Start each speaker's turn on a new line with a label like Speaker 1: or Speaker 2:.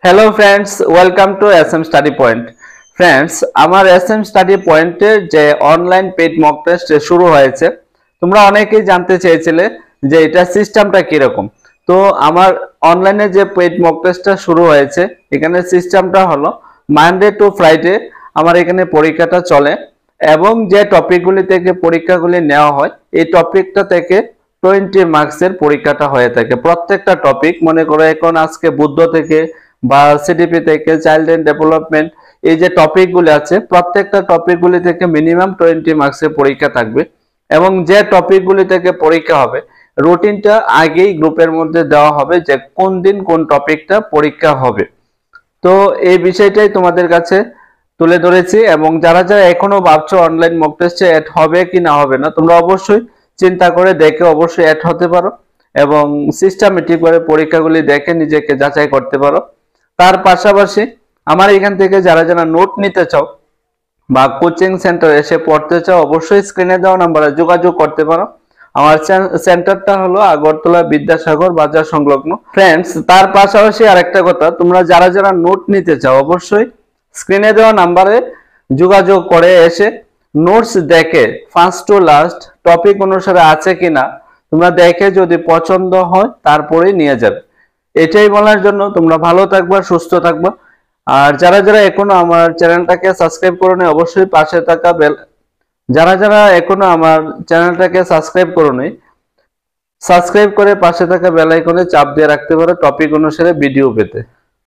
Speaker 1: Hello friends, welcome to SM study point. Friends, আমার SM study পয়েন্টের যে online paid mock test শুরু হয়েছে, তোমরা অনেকেই জানতে চেয়েছিলে যে এটা সিস্টেমটা কিরকম। তো আমার অনলাইনে যে পেইড মক টেস্টটা শুরু হয়েছে, এখানে সিস্টেমটা হলো মানডে টু ফ্রাইডে আমার এখানে পরীক্ষাটা চলে এবং যে টপিকগুলি থেকে পরীক্ষাগুলি নেওয়া হয় এই টপিকটা থেকে 20 মার্কসের পরীক্ষাটা হয়ে থাকে। প্রত্যেকটা টপিক, মনে করো এখন আজকে বুদ্ধ থেকে বা সিডিপি থেকে চাইল্ড এন্ড ডেভেলপমেন্ট, এই যে টপিকগুলি আছে প্রত্যেকটা টপিকগুলি থেকে মিনিমাম 20 মার্কসের পরীক্ষা থাকবে এবং যে টপিকগুলি থেকে পরীক্ষা হবে রুটিনটা আগেই গ্রুপের মধ্যে দেওয়া হবে যে কোন দিন কোন টপিকটা পরীক্ষা হবে। তো এই বিষয়টাই তোমাদের কাছে তুলে ধরেছি এবং যারা যারা এখনো ভাবছো অনলাইন মক টেস্টে অ্যাড হবে কি না হবে না, তোমরা অবশ্যই চিন্তা করে দেখে অবশ্যই অ্যাড হতে পারো এবং সিস্টেমেটিক ভাবে পরীক্ষাগুলি দেখে নিজেকে যাচাই করতে পারো। তার পাশাপাশি আমার এখান থেকে যারা যারা নোট নিতে চাও বা কোচিং সেন্টার এসে পড়তে চাও, অবশ্যই স্ক্রিনে দেওয়া নাম্বারে যোগাযোগ করতে পারো। আমার সেন্টারটা হলো আগরতলা বিদ্যাসাগর বাজার সংলগ্ন। ফ্রেন্ডস, তার পাশাপাশি আরেকটা কথা, তোমরা যারা যারা নোট নিতে চাও অবশ্যই স্ক্রিনে দেওয়া নাম্বারে যোগাযোগ করে এসে নোটস দেখে ফার্স্ট টু লাস্ট টপিক অনুসারে আছে কিনা তোমরা দেখে যদি পছন্দ হয় তারপরেই নিয়ে যাবে। এটাই বলার জন্য তোমরা ভালো থাকবা, সুস্থ থাকবা। আর যারা যারা এখনো আমার চ্যানেলটাকে সাবস্ক্রাইব করোনি অবশ্যই পাশে থাকা বেল, যারা যারা এখনো আমার চ্যানেলটাকে সাবস্ক্রাইব করোনি সাবস্ক্রাইব করে পাশে থাকা বেল আইকনে চাপ দিয়ে রাখতে পারো টপিক অনুসারে ভিডিও পেতে।